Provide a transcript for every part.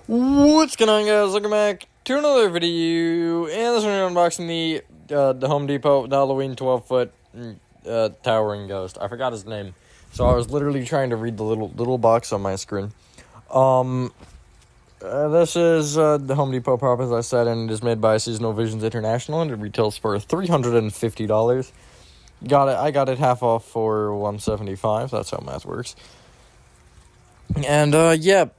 What's going on, guys? Welcome back to another video, and this one we're unboxing the Home Depot, the Halloween 12-foot towering ghost. I forgot his name, so I was literally trying to read the little box on my screen. This is the Home Depot prop, as I said, and it is made by Seasonal Visions International, and it retails for $350. I got it half off for $175. That's how math works. And yeah.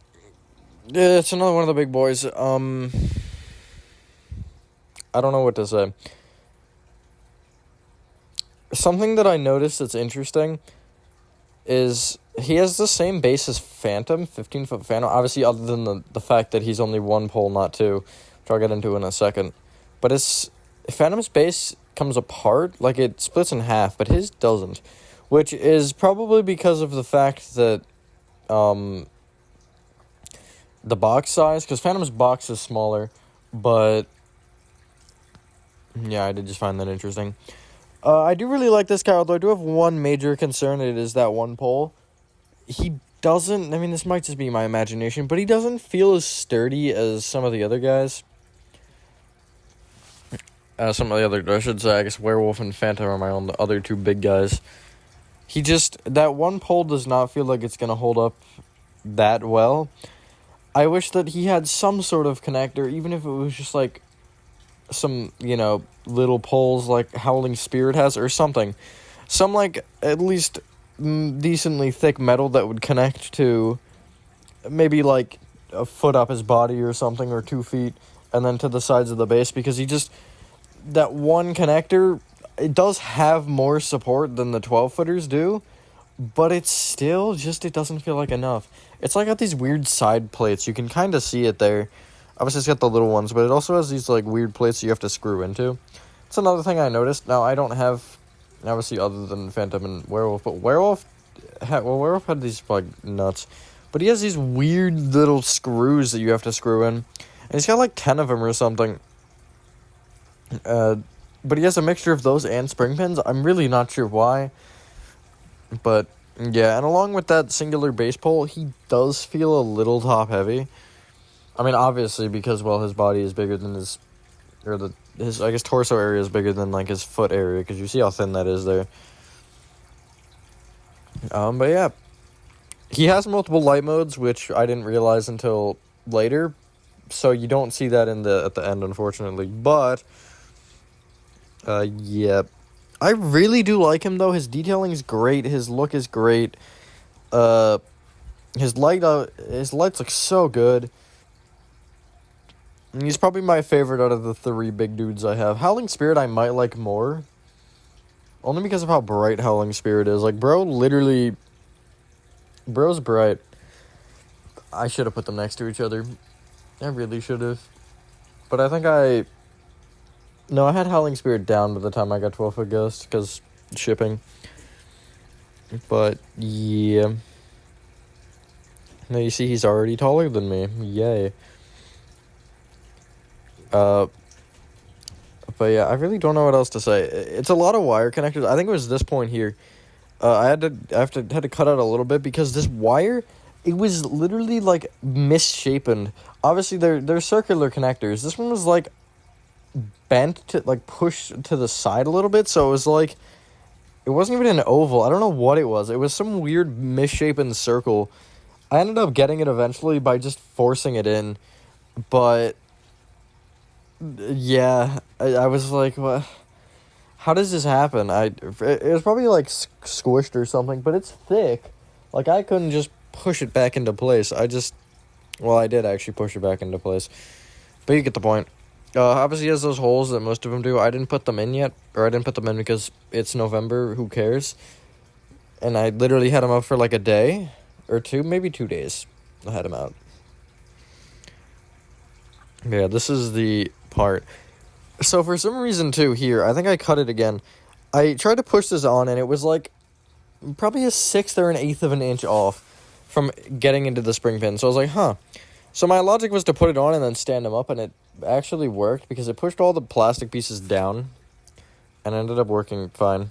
It's another one of the big boys. I don't know what to say. Something that I noticed that's interesting is he has the same base as Phantom, 15-foot Phantom. Obviously, other than the fact that he's only one pole, not two, which I'll get into in a second. But Phantom's base comes apart, like it splits in half, but his doesn't. Which is probably because of the fact that, the box size, because Phantom's box is smaller, but yeah, I did just find that interesting. I do really like this guy, although I do have one major concern. It is that one pole. He doesn't, I mean, this might just be my imagination, but he doesn't feel as sturdy as some of the other guys. I should say, I guess Werewolf and Phantom are the other two big guys. That one pole does not feel like it's going to hold up that well. I wish that he had some sort of connector, even if it was just like some, little poles like Howling Spirit has or something. Some, like, at least decently thick metal that would connect to maybe like a foot up his body or something, or 2 feet, and then to the sides of the base, because that one connector, it does have more support than the 12-footers do, but it's still it doesn't feel like enough. It's like got these weird side plates. You can kind of see it there. Obviously, it's got the little ones, but it also has these, like, weird plates you have to screw into. It's another thing I noticed. Now, I don't have, obviously, other than Phantom and Werewolf, but Werewolf had these, like, nuts. But he has these weird little screws that you have to screw in. And he's got, like, 10 of them or something. But he has a mixture of those and spring pins. I'm really not sure why. But, yeah, and along with that singular base pole, he does feel a little top-heavy. I mean, obviously, because, well, his body is bigger than his torso area is bigger than, like, his foot area, because you see how thin that is there. But, yeah. He has multiple light modes, which I didn't realize until later, so you don't see that at the end, unfortunately. But, yeah. I really do like him, though. His detailing is great. His look is great. His lights look so good. And he's probably my favorite out of the 3 big dudes I have. Howling Spirit I might like more, only because of how bright Howling Spirit is. Like, bro's bright. I should have put them next to each other. I really should have. But I think I had Howling Spirit down by the time I got 12-foot Ghost, because shipping. But, yeah. Now you see he's already taller than me. Yay. But yeah, I really don't know what else to say. It's a lot of wire connectors. I think it was this point here. I had to cut out a little bit, because this wire, it was literally, like, misshapen. Obviously, they're circular connectors. This one was, like, bent to, like, pushed to the side a little bit, so it was like, it wasn't even an oval. I don't know what it was. It was some weird misshapen circle. I ended up getting it eventually by just forcing it in, but yeah, I was like, what? How does this happen? It was probably, like, squished or something, but it's thick. Like, I couldn't just push it back into place. I did actually push it back into place. But you get the point. Obviously, he has those holes that most of them do. I didn't put them in yet, or I didn't put them in because it's November, who cares? And I literally had them out for, like, a day, or 2, maybe 2 days. I had them out. Yeah, this is the part. So for some reason, too, here, I think I cut it again. I tried to push this on, and it was like probably a 1/6 or an 1/8 of an inch off from getting into the spring pin. So I was like, huh. So my logic was to put it on and then stand them up, and it actually worked, because it pushed all the plastic pieces down and ended up working fine.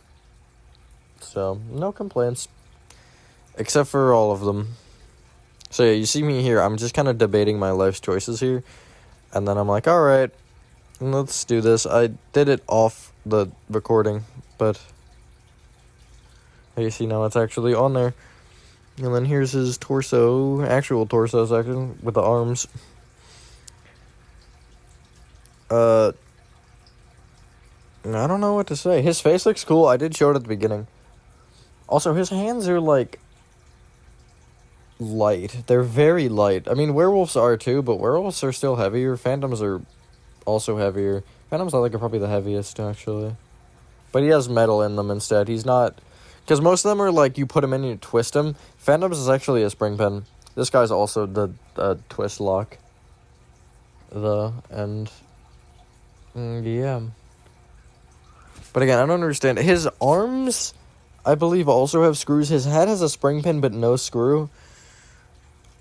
So, no complaints. Except for all of them. So yeah, you see me here. I'm just kind of debating my life's choices here. And then I'm like, all right, let's do this. I did it off the recording, but you see now it's actually on there. And then here's his torso, actual torso section with the arms. I don't know what to say. His face looks cool. I did show it at the beginning. Also, his hands are like light. They're very light. I mean, werewolves are too, but werewolves are still heavier. Phantoms are also heavier. Phantoms I think are probably the heaviest actually. But he has metal in them instead. He's not, because most of them are like you put him in and you twist him. Phantoms is actually a spring pin. This guy's also the twist lock. Yeah. But again, I don't understand. His arms, I believe, also have screws. His head has a spring pin but no screw.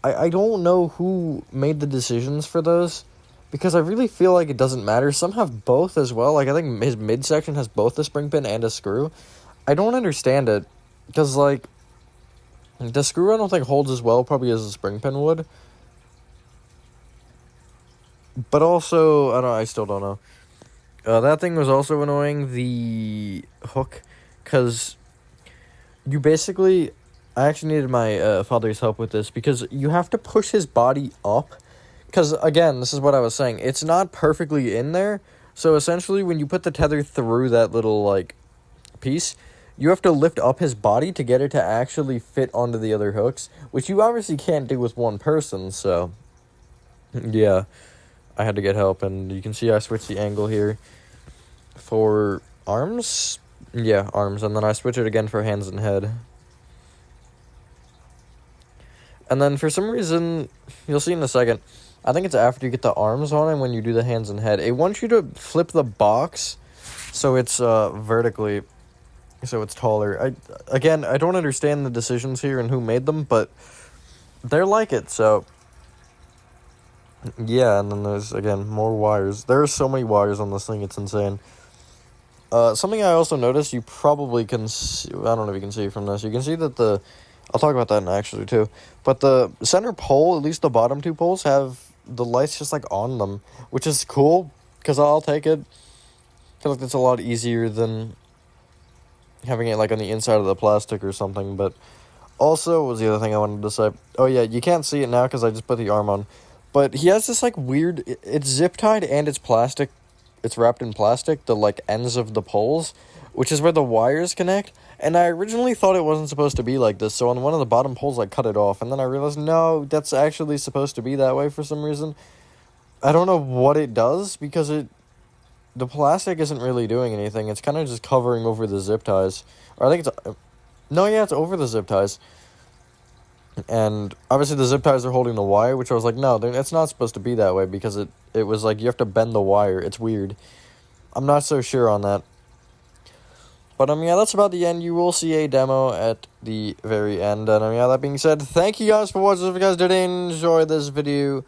I don't know who made the decisions for those, because I really feel like it doesn't matter. Some have both as well. Like, I think his midsection has both a spring pin and a screw. I don't understand it, because, like, the screw I don't think holds as well probably as a spring pin would. But also, I still don't know. That thing was also annoying, the hook, because you basically... I actually needed my father's help with this, because you have to push his body up. Because, again, this is what I was saying. It's not perfectly in there. So, essentially, when you put the tether through that little, like, piece, you have to lift up his body to get it to actually fit onto the other hooks, which you obviously can't do with one person, so... Yeah, I had to get help, and you can see I switched the angle here for arms. Yeah, arms, and then I switch it again for hands and head. And then for some reason, you'll see in a second, I think it's after you get the arms on and when you do the hands and head. It wants you to flip the box so it's vertically, so it's taller. I don't understand the decisions here and who made them, but they're like it, so... Yeah, and then there's, again, more wires. There are so many wires on this thing, it's insane. Something I also noticed, you probably can see... I don't know if you can see from this. You can see that the... I'll talk about that actually, too. But the center pole, at least the bottom two poles, have the lights just, like, on them. Which is cool, because I'll take it. I feel like that's a lot easier than having it, like, on the inside of the plastic or something. But also, what was the other thing I wanted to say? Oh, yeah, you can't see it now because I just put the arm on. But he has this, like, weird... It's zip-tied and it's plastic. It's wrapped in plastic, the, like, ends of the poles, which is where the wires connect. And I originally thought it wasn't supposed to be like this, so on one of the bottom poles I cut it off, and then I realized, no, that's actually supposed to be that way for some reason. I don't know what it does, because the plastic isn't really doing anything, it's kind of just covering over the zip ties. Or I think it's... No, yeah, it's over the zip ties. And obviously the zip ties are holding the wire, which I was like, no, it's not supposed to be that way, because it was like, you have to bend the wire, it's weird. I'm not so sure on that. But, yeah, that's about the end. You will see a demo at the very end. And, yeah, that being said, thank you guys for watching. If you guys did enjoy this video,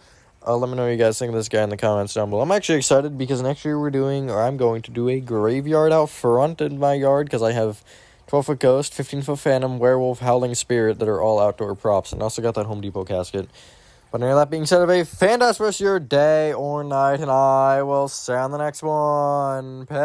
let me know what you guys think of this guy in the comments down below. I'm actually excited because next year I'm going to do a graveyard out front in my yard, because I have 12-foot ghost, 15-foot phantom, werewolf, howling spirit that are all outdoor props. And I also got that Home Depot casket. But, that being said, have a fantastic rest of your day or night, and I will see you on the next one. Peace.